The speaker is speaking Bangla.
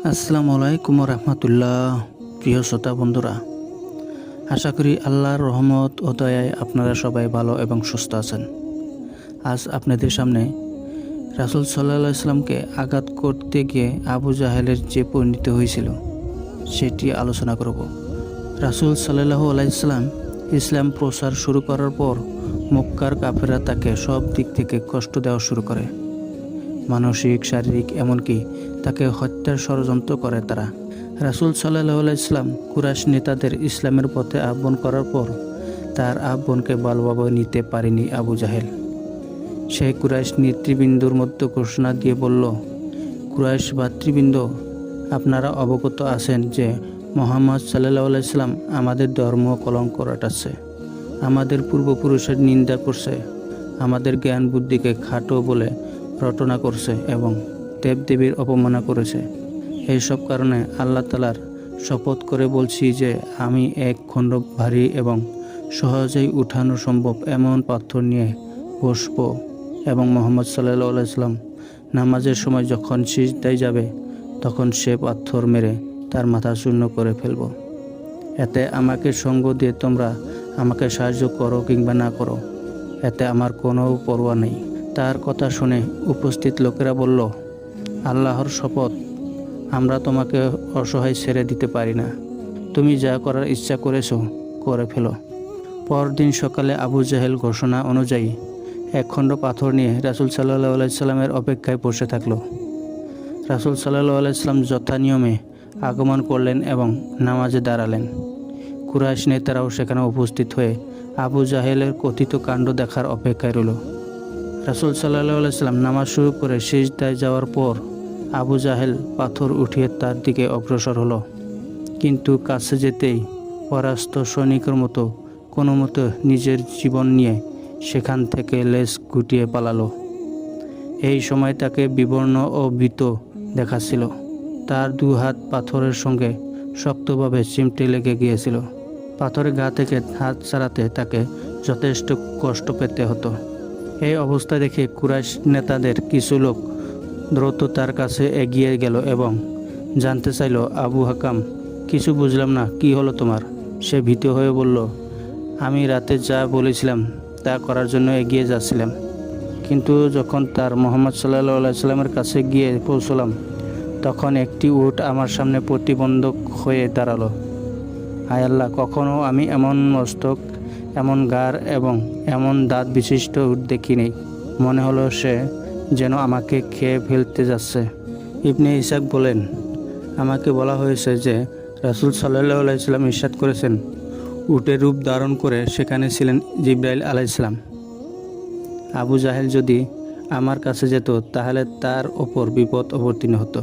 আসসালামু আলাইকুম রহমতুল্লাহ। প্রিয় শ্রোতা বন্ধুরা, আশা করি আল্লাহর রহমত ও দয়ায় আপনারা সবাই ভালো এবং সুস্থ আছেন। আজ আপনাদের সামনে রাসূল সাল্লাল্লাহু আলাইহি সাল্লামকে আঘাত করতে গিয়ে আবু জাহেলের যে পরিণতি হয়েছিল সেটি আলোচনা করব। রাসূল সাল্লাল্লাহু আলাইহি সাল্লাম ইসলাম প্রচার শুরু করার পর মক্কার কাফেররা তাকে সব দিক থেকে কষ্ট দেওয়া শুরু করে। মানসিক, শারীরিক, এমনকি তাকে হত্যার ষড়যন্ত্র করে তারা। রাসূল সাল্লাল্লাহু আলাইহি সাল্লাম কুরাইশ নেতাদের ইসলামের পথে আহ্বান করার পর তার আহ্বানকে ভালোভাবে নিতে পারেনি আবু জাহেল। সে কুরাইশ নেতৃবৃন্দর মধ্যে ঘোষণা দিয়ে বলল, কুরাইশ ভাতৃবৃন্দ, আপনারা অবগত আছেন যে মুহাম্মদ সাল্লাল্লাহু আলাইহি সাল্লাম আমাদের ধর্ম কলঙ্ক রটাচ্ছে, আমাদের পূর্বপুরুষের নিন্দা করছে, আমাদের জ্ঞান বুদ্ধিকে খাটো বলে রটনা করছে এবং দেবদেবীর অপমাননা করেছে। এইসব কারণে আল্লাহ তাআলার শপথ করে বলছি যে আমি এক খণ্ড ভারী এবং সহজেই উঠানো সম্ভব এমন পাথর নিয়ে বসব এবং মুহাম্মদ সাল্লাল্লাহু আলাইহি সাল্লাম নামাজের সময় যখন সিজদায় যাবে তখন সে পাথর মেরে তার মাথা শূন্য করে ফেলব। এতে আমাকে সঙ্গ দিয়ে তোমরা আমাকে সাহায্য করো কিংবা না করো, এতে আমার কোনো পরোয়া নেই। তার কথা শুনে উপস্থিত লোকেরা বলল, আল্লাহর শপথ, আমরা তোমাকে অসহায় ছেড়ে দিতে পারি না। তুমি যা করার ইচ্ছা করেছো করে ফেলো। পরদিন সকালে আবু জাহেল ঘোষণা অনুযায়ী এক খণ্ড পাথর নিয়ে রাসূল সাল্লাল্লাহু আলাইহি সাল্লামের অপেক্ষায় বসে থাকলো। রাসূল সাল্লাল্লাহু আলাইহি সাল্লাম যথা নিয়মে আগমন করলেন এবং নামাজে দাঁড়ালেন। কুরাইশ নেতারাও সেখানে উপস্থিত হয়ে আবু জাহেলের কথিত কাণ্ড দেখার অপেক্ষায় রইল। রাসূল সাল্লাল্লাহু আলাইহি সাল্লাম নামাজ শুরু করে সিজদায় যাওয়ার পর আবু জাহেল পাথর উঠিয়ে তার দিকে অগ্রসর হলো, কিন্তু কাছে যেতেই পরাস্ত সৈনিকের মতো কোনো মতো নিজের জীবন নিয়ে সেখান থেকে লেজ গুটিয়ে পালালো। এই সময় তাকে বিবর্ণ ও ভীত দেখাচ্ছিল। তার দু হাত পাথরের সঙ্গে শক্তভাবে চিমটে লেগে গিয়েছিল। পাথরের গা থেকে হাত ছাড়াতে তাকে যথেষ্ট কষ্ট পেতে হতো। এই অবস্থা দেখে কুরাইশ নেতাদের কিছু লোক দ্রুত তার কাছে এগিয়ে গেল এবং জানতে চাইল, আবু হাকাম, কিছু বুঝলাম না, কি হলো তোমার? সে ভীত হয়ে বলল, আমি রাতে যা বলেছিলাম তা করার জন্য এগিয়ে যাচ্ছিলাম, কিন্তু যখন তার মুহাম্মদ সাল্লাল্লাহু আলাইহি সাল্লামের কাছে গিয়ে পৌঁছলাম তখন একটি উট আমার সামনে প্রতিবন্ধক হয়ে দাঁড়ালো। হায় আল্লাহ, কখনও আমি এমন মস্তক, এমন গাড় এবং এমন দাঁত বিশিষ্ট উট দেখিনি। মনে হলো সে যেন আমাকে খেয়ে ফেলতে যাচ্ছে। ইবনে ইসহাক বলেন, আমাকে বলা হয়েছে যে রাসূল সাল্লাল্লাহু আলাইহি সাল্লাম ইরশাদ করেছেন, উটের রূপ ধারণ করে সেখানে ছিলেন জিবরাইল আলাইহিস সালাম। আবু জাহেল যদি আমার কাছে যেত তাহলে তার ওপর বিপদ অবতীর্ণ হতো।